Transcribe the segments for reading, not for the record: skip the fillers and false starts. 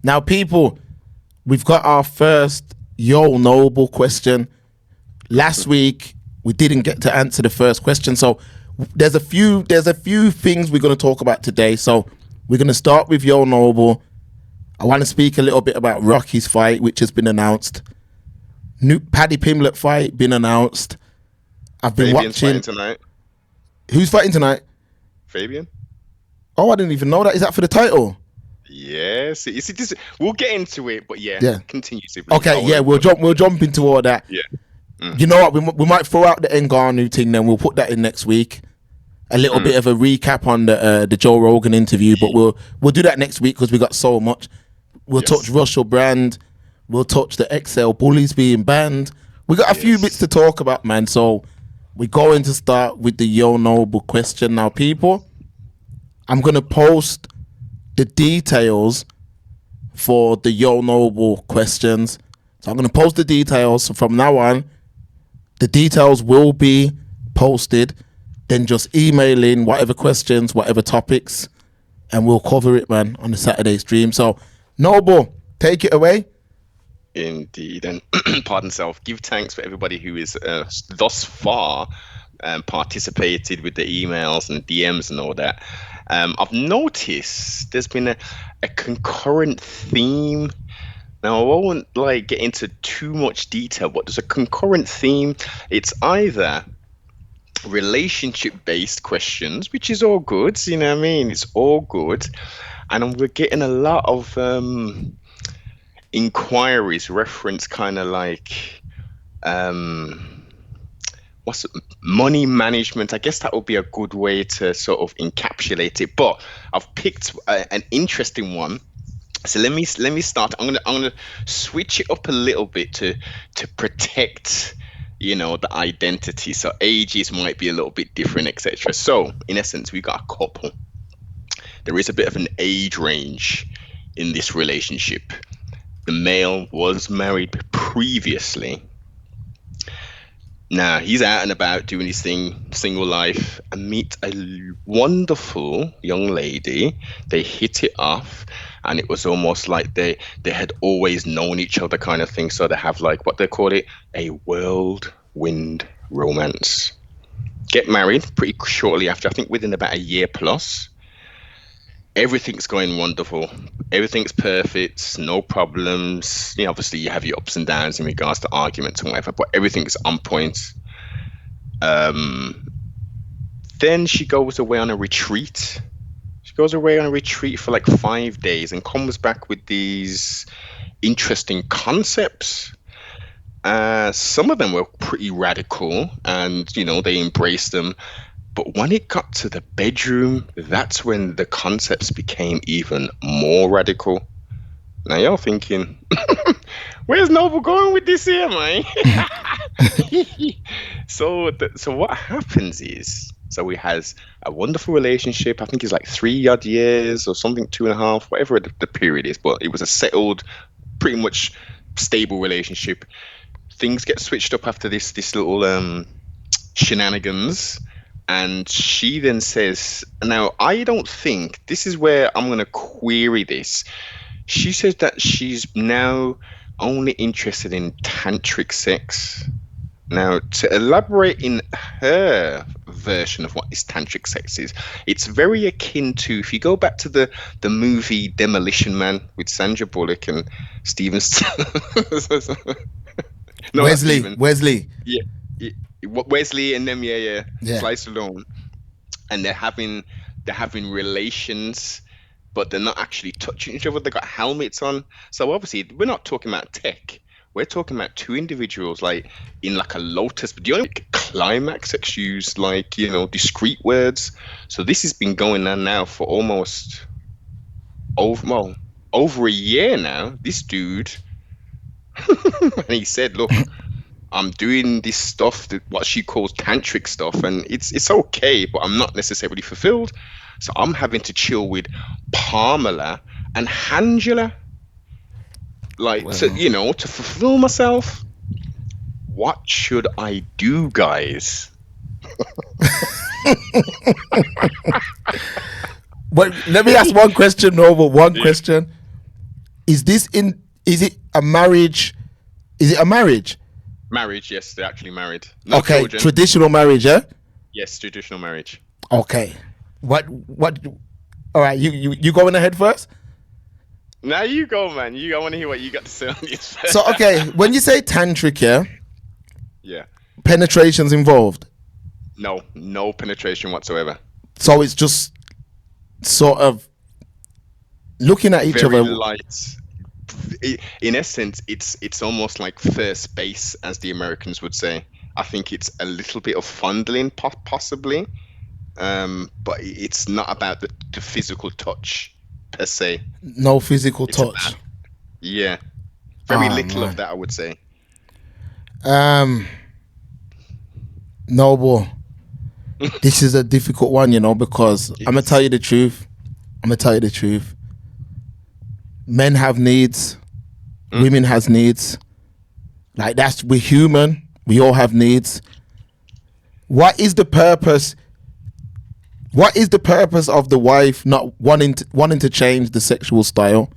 Now, people, we've got our first Yo Noble question. Last week we didn't get to answer the first question, so there's a few things we're going to talk about today. So we're going to start with Yo Noble. I want to speak a little bit about Rocky's fight, which has been announced. New Paddy Pimblett fight been announced. I've been Fabian's watching. fighting tonight. Who's fighting tonight? Fabian. Oh, I didn't even know that. Is that for the title? Yes. You see, this, we'll get into it, but yeah. Continue to. Okay, yeah, we'll jump into all that. Yeah. You know what? We might throw out the Ngannou thing, then we'll put that in next week. A little bit of a recap on the Joe Rogan interview, but we'll do that next week because we got so much. We'll touch Russell Brand. We'll touch the XL bullies being banned. We got a few bits to talk about, man. So we're going to start with the Yo Noble question now, people. I'm gonna post the details for the Yo Noble questions. So I'm gonna post the details. So from now on, the details will be posted. Then just email in whatever questions, whatever topics, and we'll cover it, man, on the Saturday stream. So, Noble, take it away. Indeed. And pardon self, give thanks for everybody who is thus far participated with the emails and DMs and all that. I've noticed there's been a concurrent theme. Now, I won't get into too much detail, but there's a concurrent theme. It's either relationship-based questions, which is all good, you know what I mean? It's all good. And we're getting a lot of inquiries reference kind of what's it, money management. I guess that would be a good way to sort of encapsulate it. But I've picked an interesting one. So let me start. I'm gonna switch it up a little bit to protect, the identity. So ages might be a little bit different, etc. So in essence, we got a couple. There is a bit of an age range in this relationship. The male was married previously. Now he's out and about doing his thing, single life, and meet a wonderful young lady. They hit it off, and it was almost like they had always known each other kind of thing. So they have what they call it, a whirlwind romance. Get married pretty shortly after, I think within about a year plus. Everything's going wonderful. Everything's perfect. No problems. Obviously you have your ups and downs in regards to arguments and whatever, but everything's on point. Then she goes away on a retreat. She goes away on a retreat for 5 days and comes back with these interesting concepts. Some of them were pretty radical, and they embraced them. But when it got to the bedroom, that's when the concepts became even more radical. Now you're thinking, where's Noble going with this here, man? So what happens is, he has a wonderful relationship. I think it's 3 odd years or something, 2.5, whatever the period is. But it was a settled, pretty much stable relationship. Things get switched up after this little shenanigans. And she then says, now, I don't think, this is where I'm going to query this. She says that she's now only interested in tantric sex. Now, to elaborate in her version of what this tantric sex is, it's very akin to, if you go back to the movie Demolition Man with Sandra Bullock and Steven... no, Wesley. Yeah. Wesley and them, Slice alone, and they're having relations, but they're not actually touching each other. They got helmets on, so obviously we're not talking about tech. We're talking about two individuals in a lotus. But the only climax sex use discrete words. So this has been going on now for almost over a year now. This dude, and he said, "Look, I'm doing this stuff, what she calls tantric stuff, and it's okay, but I'm not necessarily fulfilled. So I'm having to chill with Pamela and Angela, to fulfill myself. What should I do, guys?" But let me ask one question, Noble. Question. Is it a marriage? Is it a marriage? Marriage, yes, they're actually married. No Okay, children. traditional marriage, yeah? Yes, traditional marriage. Okay. What all right, you going ahead first? Now you go, man. I want to hear what you got to say on this. So okay, when you say tantric, yeah, Yeah. penetration's involved. No penetration whatsoever. So it's just sort of looking at each Very other. light. In essence, it's almost like first base, as the Americans would say. I think it's a little bit of fondling, possibly, but it's not about the physical touch per se. No physical It's touch. about- Yeah, very Oh, little man. of that, I would say. No, boy. This is a difficult one, you know, because I'm gonna tell you the truth. Men have needs. Women has needs. Like we're human. We all have needs. What is the purpose? What is the purpose of the wife not wanting to change the sexual style?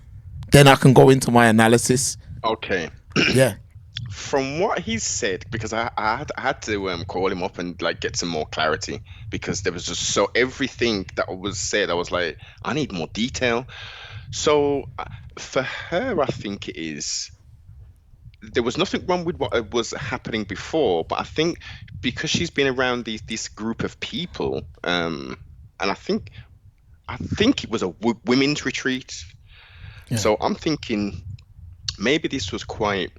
Then I can go into my analysis. Okay. Yeah. From what he said, because I had to call him up and like get some more clarity, because there was just everything that was said, I was like, I need more detail. So for her, I think it is, there was nothing wrong with what was happening before, but I think because she's been around this group of people, and I think it was a women's retreat. Yeah. So I'm thinking maybe this was quite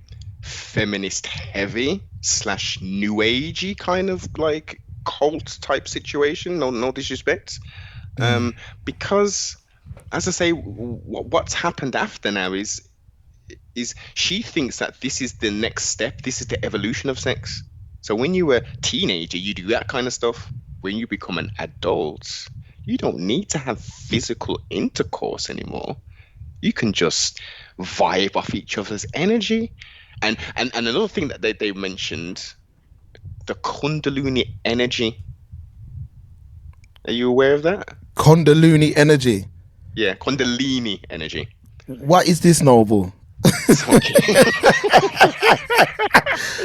feminist heavy / new agey kind of like cult type situation. No disrespect. Because as I say, what's happened after now is she thinks that this is the next step. This is the evolution of sex. So when you were a teenager, you do that kind of stuff. When you become an adult, you don't need to have physical intercourse anymore. You can just vibe off each other's energy. And another thing that they mentioned, the Kundalini energy. Are you aware of that? Kundalini energy. Yeah, Kundalini energy. What is this, Noble? Okay.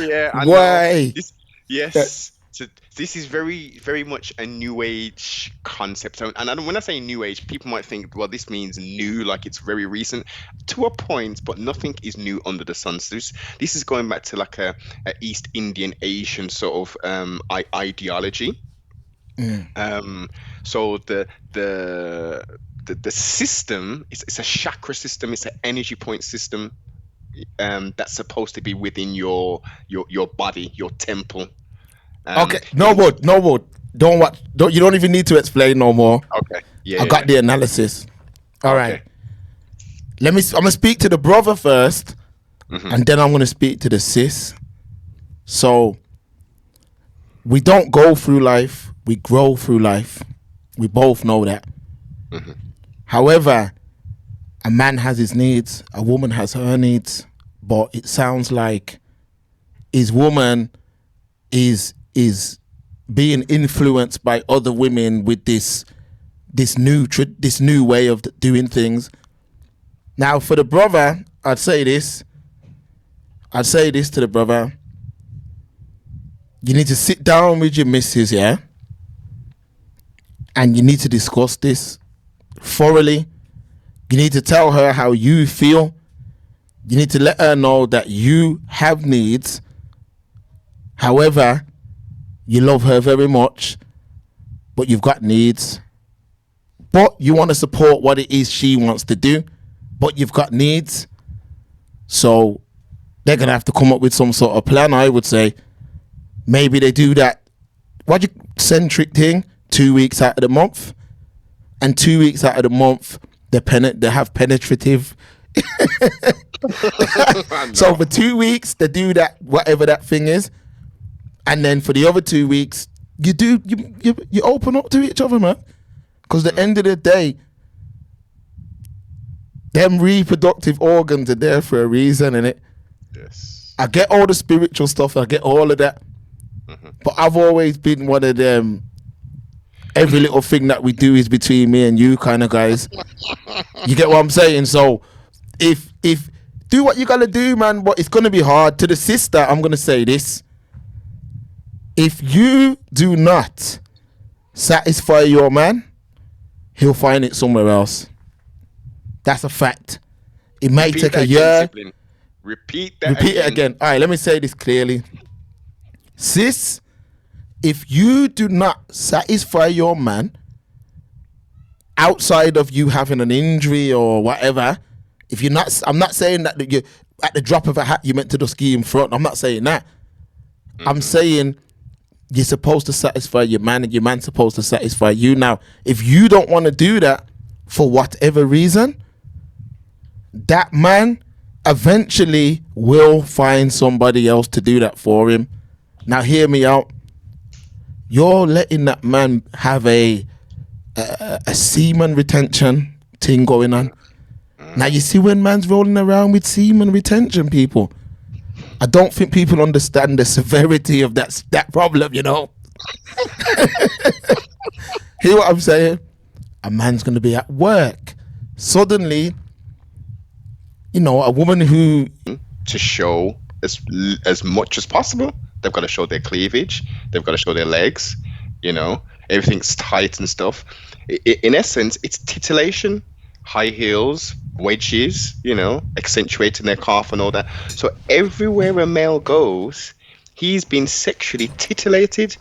Yeah, I Why? know. Yes. So this is very, very much a new age concept. And when I say new age, people might think, well, this means new, like it's very recent, to a point, but nothing is new under the sun. So this is going back to like a East Indian Asian sort of ideology. So the system it's a chakra system. It's an energy point system that's supposed to be within your body, your temple. Okay, no more. You don't even need to explain no more. Okay. Yeah. I got the analysis. All Okay. right. I'm gonna speak to the brother first, and then I'm gonna speak to the sis. So we don't go through life, we grow through life. We both know that. However, a man has his needs, a woman has her needs, but it sounds like his woman is being influenced by other women with this new way of doing things. Now, for the brother, I'd say this to the brother: you need to sit down with your missus, yeah, and you need to discuss this thoroughly. You need to tell her how you feel. You need to let her know that you have needs. However, you love her very much, but you've got needs. But you want to support what it is she wants to do, but you've got needs. So they're going to have to come up with some sort of plan, I would say. Maybe they do that, centric thing, 2 weeks out of the month. And 2 weeks out of the month, they have penetrative. So for 2 weeks, they do that, whatever that thing is. And then for the other 2 weeks, you open up to each other, man. Because at the end of the day, them reproductive organs are there for a reason, innit? Yes. I get all the spiritual stuff, I get all of that. But I've always been one of them, every little thing that we do is between me and you kind of guys. You get what I'm saying? So if do what you gotta do, man, but it's gonna be hard. To the sister, I'm gonna say this. If you do not satisfy your man, he'll find it somewhere else. That's a fact. It may take a year. Repeat it again. All right, let me say this clearly. Sis, if you do not satisfy your man outside of you having an injury or whatever, if you're not, I'm not saying that you at the drop of a hat you meant to just ski in front. I'm not saying that. I'm saying you're supposed to satisfy your man and your man's supposed to satisfy you. Now, if you don't want to do that for whatever reason, that man eventually will find somebody else to do that for him. Now, hear me out. You're letting that man have a semen retention thing going on. Now, you see when man's rolling around with semen retention, people, I don't think people understand the severity of that problem, you know. Hear what I'm saying? A man's going to be at work. Suddenly, you know, a woman who... To show as much as possible. They've got to show their cleavage. They've got to show their legs. You know, everything's tight and stuff. In essence, it's titillation. High heels, wedges, you know, accentuating their calf and all that. So everywhere a male goes, he's been sexually titillated.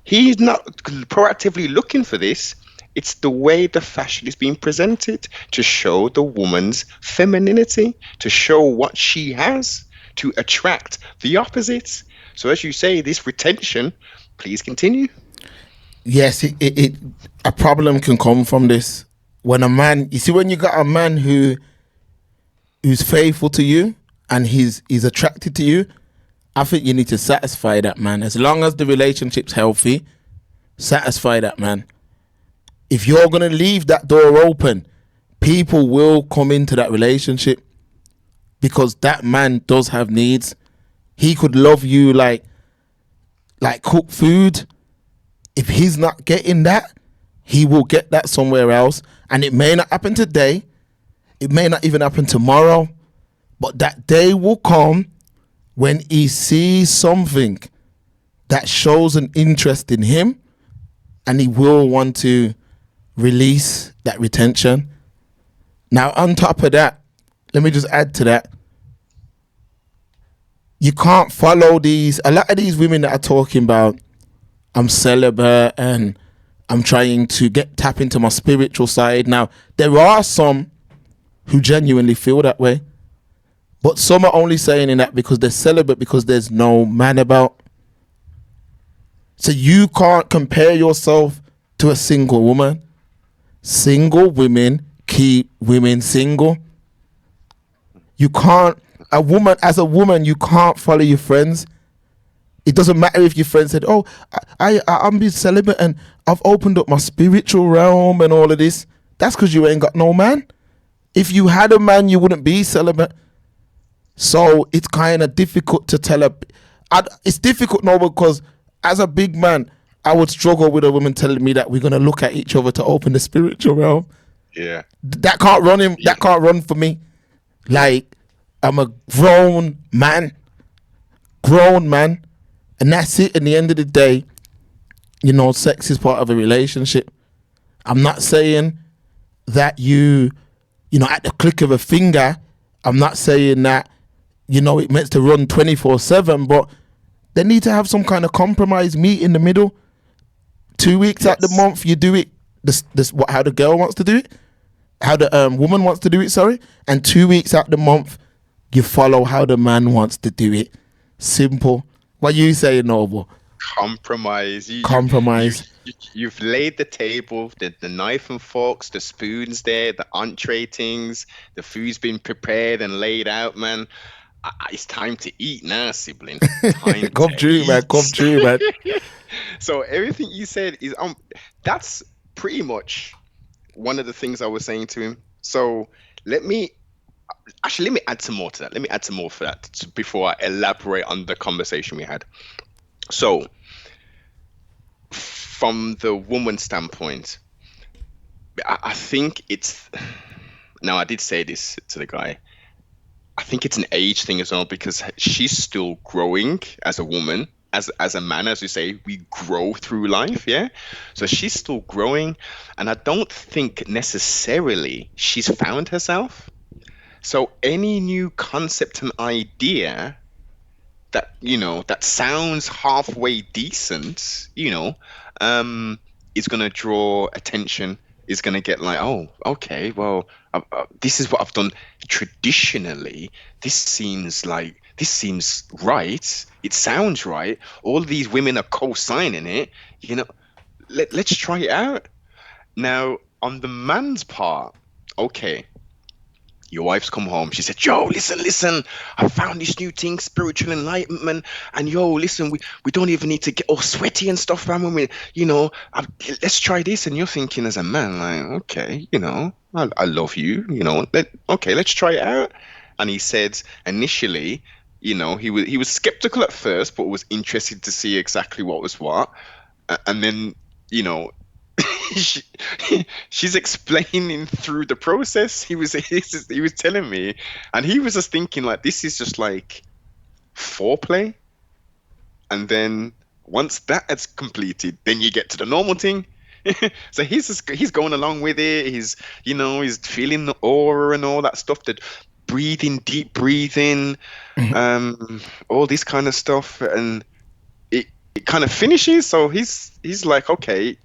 He's not proactively looking for this. It's the way the fashion is being presented to show the woman's femininity, to show what she has, to attract the opposites. So as you say, this retention, please continue. Yes, a problem can come from this. When a man, you see, when you got a man who's faithful to you and he's attracted to you, I think you need to satisfy that man. As long as the relationship's healthy, satisfy that man. If you're going to leave that door open, people will come into that relationship because that man does have needs. He could love you like cooked food. If he's not getting that, he will get that somewhere else. And it may not happen today. It may not even happen tomorrow. But that day will come when he sees something that shows an interest in him, and he will want to release that retention. Now, on top of that, let me just add to that. You can't follow these. A lot of these women that are talking about, I'm celibate and I'm trying to tap into my spiritual side. Now, there are some who genuinely feel that way, but some are only saying in that because they're celibate because there's no man about. So you can't compare yourself to a single woman. Single women keep women single. You can't, as a woman, you can't follow your friends. It doesn't matter if your friend said, oh, I'm being celibate and I've opened up my spiritual realm and all of this. That's because you ain't got no man. If you had a man, you wouldn't be celibate. So it's kind of difficult to tell it's difficult now because as a big man, I would struggle with a woman telling me that we're going to look at each other to open the spiritual realm. Yeah. That can't run him. Yeah. That can't run for me. Like, I'm a grown man. And that's it. In the end of the day, you know, sex is part of a relationship. I'm not saying that you know, at the click of a finger, I'm not saying that, you know, it meant to run 24/7, but they need to have some kind of compromise, meet in the middle. 2 weeks out the month, you do it how the girl wants to do it, how the woman wants to do it, sorry. And 2 weeks out the month, you follow how the man wants to do it. Simple. What you saying, Noble? Compromise. Compromise. You've laid the table, the knife and forks, the spoons there, the entree things, the food's been prepared and laid out, man. It's time to eat now, sibling. Come true, man. So everything you said is that's pretty much one of the things I was saying to him. So let me add some more to that. Let me add some more for that before I elaborate on the conversation we had. So from the woman's standpoint, I think it's, now I did say this to the guy, I think it's an age thing as well because she's still growing as a woman. As a man, as you say, we grow through life, yeah. So she's still growing, and I don't think necessarily she's found herself. So any new concept and idea that that sounds halfway decent, um, is gonna draw attention. Is gonna get like, oh, okay, well, this is what I've done traditionally. This seems right. It sounds right. All of these women are co-signing it. Let's try it out. Now, on the man's part, okay, your wife's come home. She said, "Yo, listen. I found this new thing, spiritual enlightenment. And yo, listen, we don't even need to get all sweaty and stuff, man. When let's try this." And you're thinking as a man, like, okay, I love you, okay, let's try it out. And he said initially, he was skeptical at first, but was interested to see exactly what was what. And then, you know, she, she's explaining through the process. He was telling me, and he was just thinking like, this is just like foreplay, and then once that is completed, then you get to the normal thing. So he's going along with it. He's feeling the aura and all that stuff. That deep breathing, all this kind of stuff, and it kind of finishes. So he's like, okay,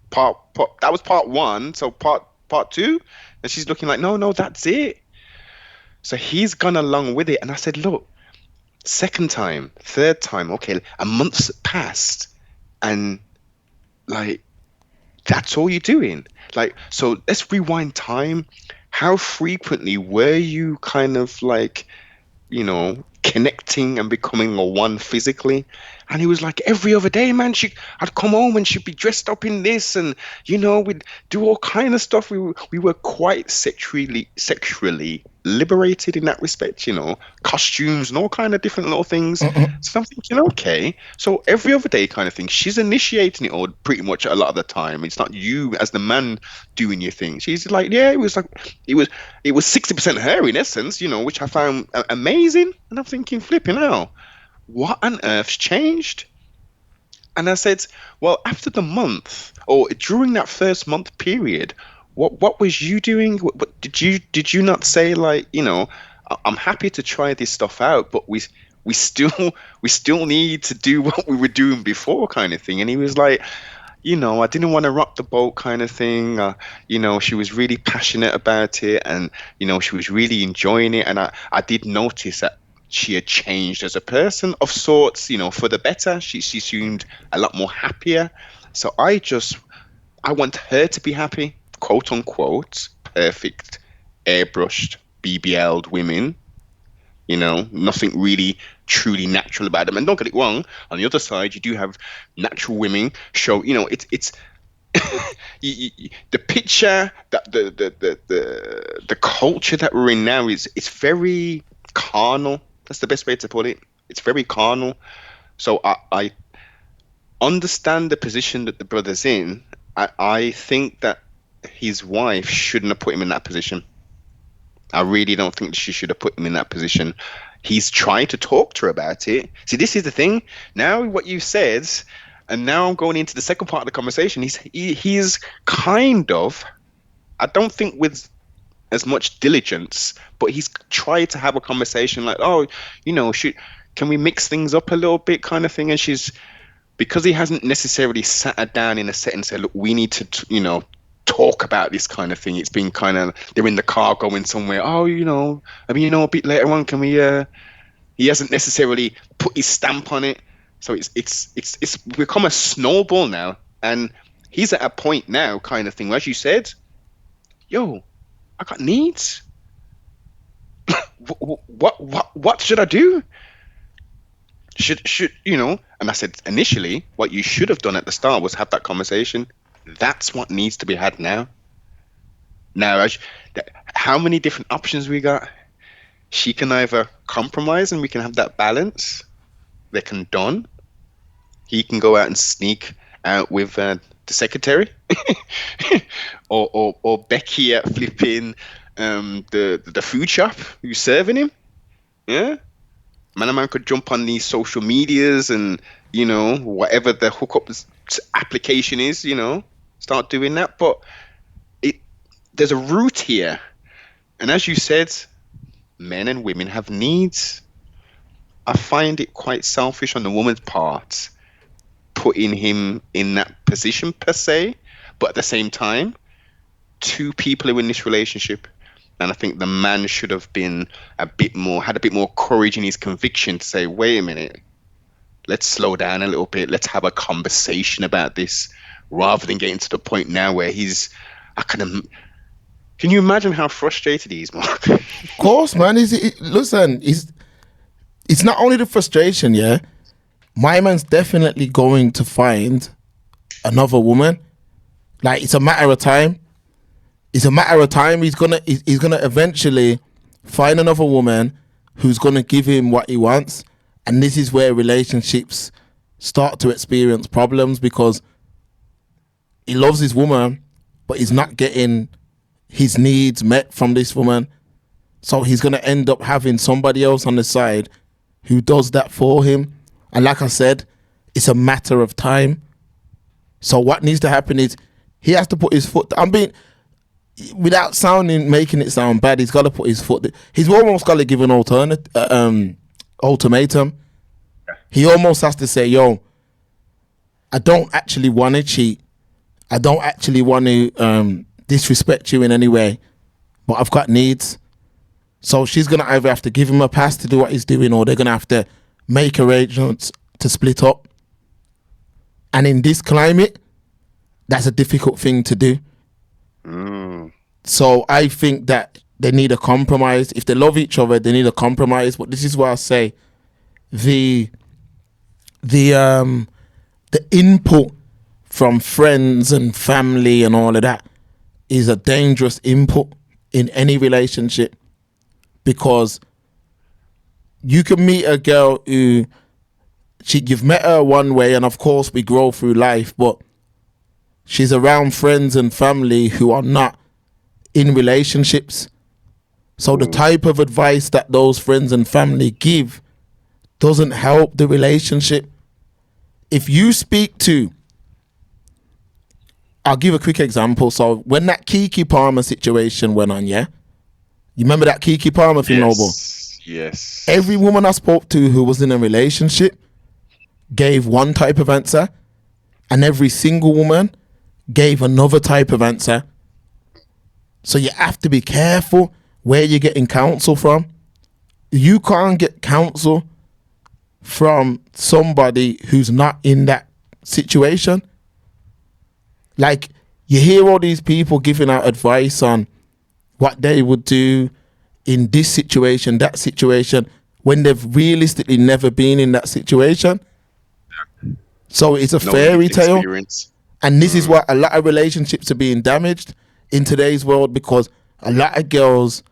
part that was part one, so part two. And she's looking like, no, that's it. So he's gone along with it, and I said, look, second time, third time, okay, a month's passed, and like, that's all you're doing. Like, so let's rewind time. How frequently were you kind of like, connecting and becoming a one physically? And he was like, every other day, man. I'd come home and she'd be dressed up in this, and we'd do all kind of stuff. We were quite sexually liberated in that respect, costumes and all kind of different little things. So I'm thinking, okay, so every other day kind of thing. She's initiating it all pretty much a lot of the time. It's not you as the man doing your thing. She's like, yeah, it was 60% her in essence, which I found amazing. And I'm thinking, flipping out, what on earth's changed? And I said, well, after the month, or during that first month period, what was you doing? What did you not say, like, I'm happy to try this stuff out, but we still need to do what we were doing before, kind of thing. And he was like, I didn't want to rock the boat, kind of thing. She was really passionate about it, and she was really enjoying it. And I did notice that she had changed as a person of sorts, for the better. She seemed a lot more happier. So I want her to be happy, quote unquote, perfect, airbrushed, BBL'd women. Nothing really truly natural about them. And don't get it wrong, on the other side, you do have natural women show, it's the picture that the culture that we're in now is, it's very carnal. That's the best way to put it. It's very carnal. So I understand the position that the brother's in. I think that his wife shouldn't have put him in that position. I really don't think she should have put him in that position. He's trying to talk to her about it. See, this is the thing. Now, what you said, and now I'm going into the second part of the conversation. He's kind of, I don't think with as much diligence, but he's tried to have a conversation like, oh, can we mix things up a little bit, kind of thing. And because he hasn't necessarily sat her down in a set and said, look, we need to, talk about this kind of thing. It's been kind of, they're in the car going somewhere. Oh, a bit later on, can we? He hasn't necessarily put his stamp on it, so it's become a snowball now, and he's at a point now, kind of thing, as you said. Yo, I got needs. What should I do? Should And I said initially, what you should have done at the start was have that conversation. That's what needs to be had now. Now, how many different options we got? She can either compromise and we can have that balance. They can don. He can go out and sneak out with the secretary, or Becky at flipping the food shop who's serving him. Yeah, man could jump on these social medias and whatever the hookup application is, start doing that. But it there's a root here, and as you said, men and women have needs. I find it quite selfish on the woman's part putting him in that position per se, but at the same time, two people who are in this relationship, and I think the man should have been had a bit more courage in his conviction to say, wait a minute, let's slow down a little bit, let's have a conversation about this, rather than getting to the point now where can you imagine how frustrated he is, Mark? Of course, man. Listen, it's not only the frustration, yeah. My man's definitely going to find another woman. Like, it's a matter of time. It's a matter of time. He's gonna eventually find another woman who's gonna give him what he wants, and this is where relationships start to experience problems, because he loves his woman, but he's not getting his needs met from this woman. So he's gonna end up having somebody else on the side who does that for him. And like I said, it's a matter of time. So what needs to happen is he has to put his foot. Without making it sound bad, he's got to put his foot. He's almost got to give an ultimatum. He almost has to say, "Yo, I don't actually want to cheat. I don't actually want to disrespect you in any way, but I've got needs." So she's gonna either have to give him a pass to do what he's doing, or they're gonna have to make arrangements to split up. And in this climate, that's a difficult thing to do. So I think that they need a compromise. If they love each other, they need a compromise. But this is why I say the input from friends and family and all of that is a dangerous input in any relationship, because you can meet a girl who you've met her one way, and of course we grow through life, but she's around friends and family who are not in relationships. So the type of advice that those friends and family give doesn't help the relationship. If you speak to, I'll give a quick example. So when that Kiki Palmer situation went on, yeah? You remember that Kiki Palmer thing, Noble? Yes. Every woman I spoke to who was in a relationship gave one type of answer, and every single woman gave another type of answer. So you have to be careful where you're getting counsel from. You can't get counsel from somebody who's not in that situation. Like, you hear all these people giving out advice on what they would do in this situation, that situation, when they've realistically never been in that situation. So it's a fairy tale. Experience. And this is why a lot of relationships are being damaged in today's world, because a lot of girls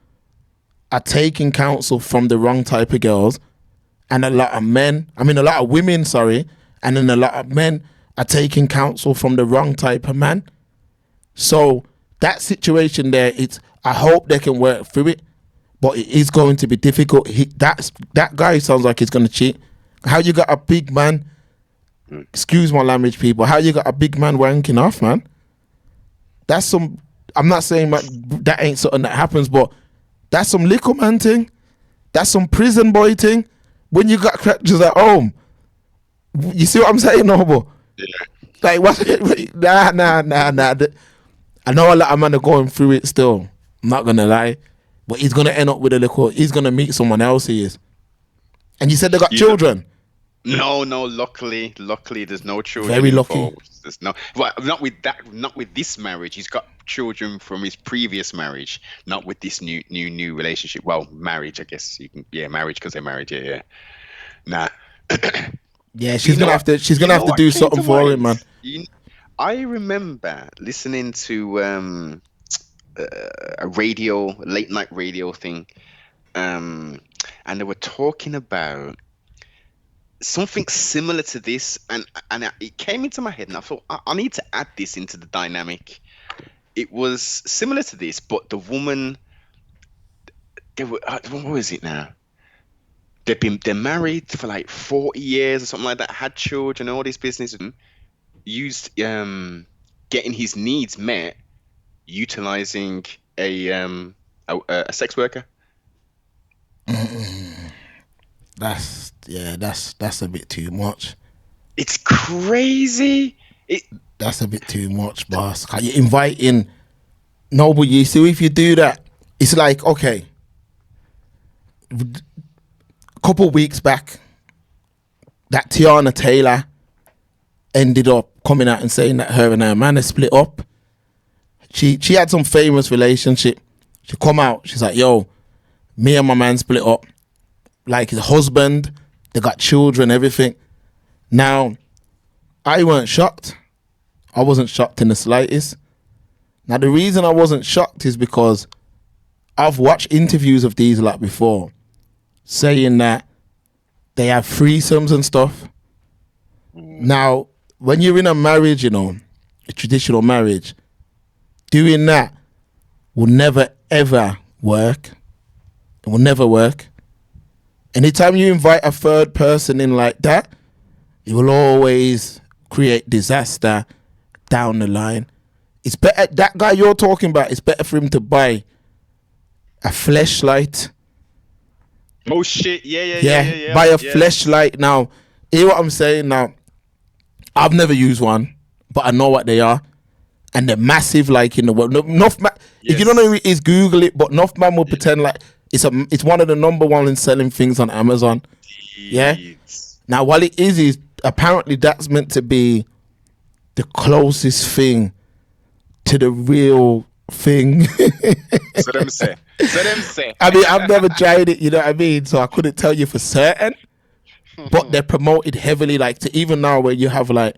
are taking counsel from the wrong type of girls, and a lot of women, and then a lot of men are taking counsel from the wrong type of man. So that situation there, I hope they can work through it, but it is going to be difficult. That guy sounds like he's going to cheat. How you got a big man, excuse my language, people, how you got a big man wanking off, man? That's some, I'm not saying that ain't something that happens, but that's some little man thing. That's some prison boy thing. When you got crutches at home, you see what I'm saying, Noble? Yeah. Like, what? Nah. I know a lot of men are going through it still. I'm not gonna lie, but he's gonna end up with he's gonna meet someone else. He is. And you said they got children. No. Luckily, there's no children. Very lucky. Involved. There's not with this marriage. He's got children from his previous marriage, not with this new relationship. Well, marriage, I guess you can. Yeah, marriage, because they're married. Yeah. Nah. Yeah, she's gonna have to do something for him, man. I remember listening to a late night radio thing, and they were talking about something similar to this, and it came into my head, and I thought I need to add this into the dynamic. It was similar to this, but the woman what was it now? They're married for like 40 years or something like that, had children, all this business, and used getting his needs met utilizing a sex worker. That's a bit too much. It's crazy. That's a bit too much, boss. Are you inviting? No, but you see, if you do that, it's like, okay, a couple weeks back, that Tiana Taylor ended up coming out and saying that her and her man are split up. She had some famous relationship. She come out, she's like, yo, me and my man split up. Like his husband, they got children, everything. Now, I weren't shocked. I wasn't shocked in the slightest. Now, the reason I wasn't shocked is because I've watched interviews of these like before, saying that they have threesomes and stuff. Now, when you're in a marriage, you know, a traditional marriage, doing that will never ever work. It will never work. Anytime you invite a third person in like that, it will always create disaster down the line. It's better, that guy you're talking about, it's better for him to buy a fleshlight. Oh shit! Yeah. Buy a fleshlight. Now, hear what I'm saying. Now, I've never used one, but I know what they are, and they're massive. Like in the world, if you don't know who it is, Google it. But enough man will pretend like it's one of the number one in selling things on Amazon. Yeah. Now, what it is apparently that's meant to be the closest thing to the real thing. So them say. I mean, I've never tried it, you know what I mean? So I couldn't tell you for certain. But they're promoted heavily, like to even now where you have like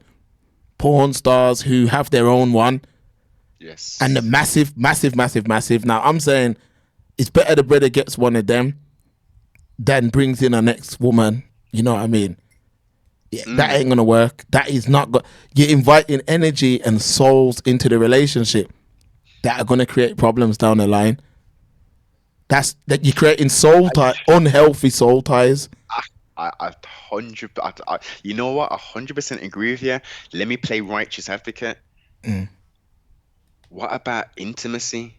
porn stars who have their own one. Yes. And the massive. Now I'm saying it's better the brother gets one of them than brings in a next woman. You know what I mean? Yeah, that ain't gonna work. That is not good. You're inviting energy and souls into the relationship that are gonna create problems down the line. That you're creating unhealthy soul ties. I you know what? 100% agree with you. Let me play righteous advocate. What about intimacy?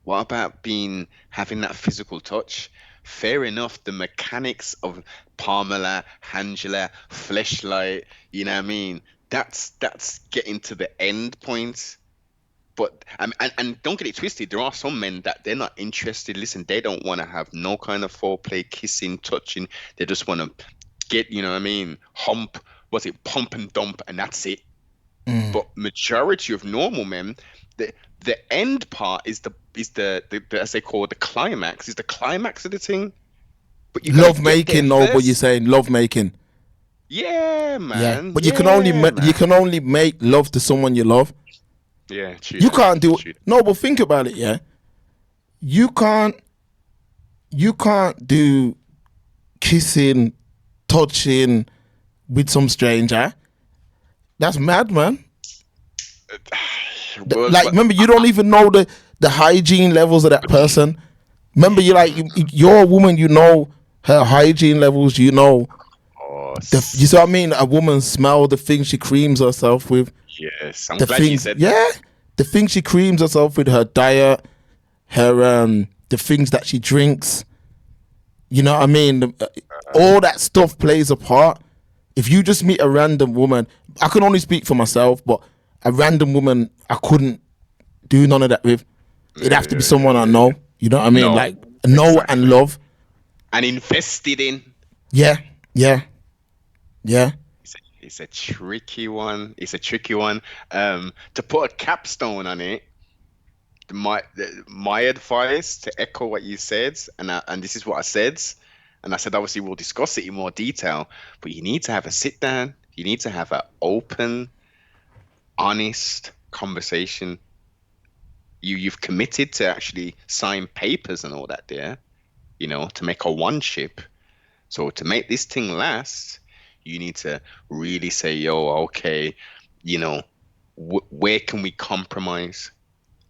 What about having that physical touch? Fair enough, the mechanics of Pamela, Angela, fleshlight, you know what I mean? That's getting to the end point. But and don't get it twisted, there are some men that they're not interested. Listen, they don't want to have no kind of foreplay, kissing, touching. They just want to get, you know what I mean, pump and dump, and that's it. But majority of normal men, the end part is the as they call it, the climax, is the climax of the thing. But you love making, no, but you're saying love making. Yeah, man. Yeah, but you can only make love to someone you love. Yeah, true. You can't do it. No, but think about it, yeah. You can't do kissing, touching with some stranger. That's mad, man. Remember, you don't even know the hygiene levels of that person. Remember, you're a woman, you know her hygiene levels, you know. You see what I mean? A woman smell the things she creams herself with. Yes, I'm glad you said that. Yeah, the things she creams herself with, her diet, her the things that she drinks. You know what I mean? All that stuff plays a part. If you just meet a random woman, I can only speak for myself, but a random woman, I couldn't do none of that with. It'd have to be someone I know. You know what I mean? Know exactly. And love. And invested in. Yeah. It's a tricky one. To put a capstone on it, my advice, to echo what you said, and this is what I said, and I said obviously we'll discuss it in more detail, but you need to have a sit down. You need to have an open, honest conversation. You've committed to actually sign papers and all that there, you know, to make a one ship. So to make this thing last, you need to really say, yo, okay, you know, where can we compromise?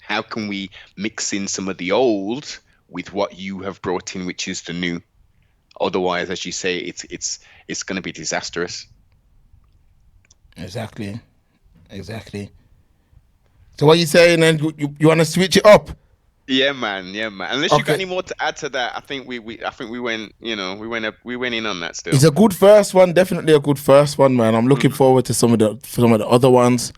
How can we mix in some of the old with what you have brought in, which is the new. Otherwise, as you say, it's going to be disastrous. Exactly. So what are you saying then? You want to switch it up? Yeah, man. Unless you got any more to add to that, I think we went, we went in on that still. It's a good first one, definitely a good first one, man. I'm looking forward to some of the other ones.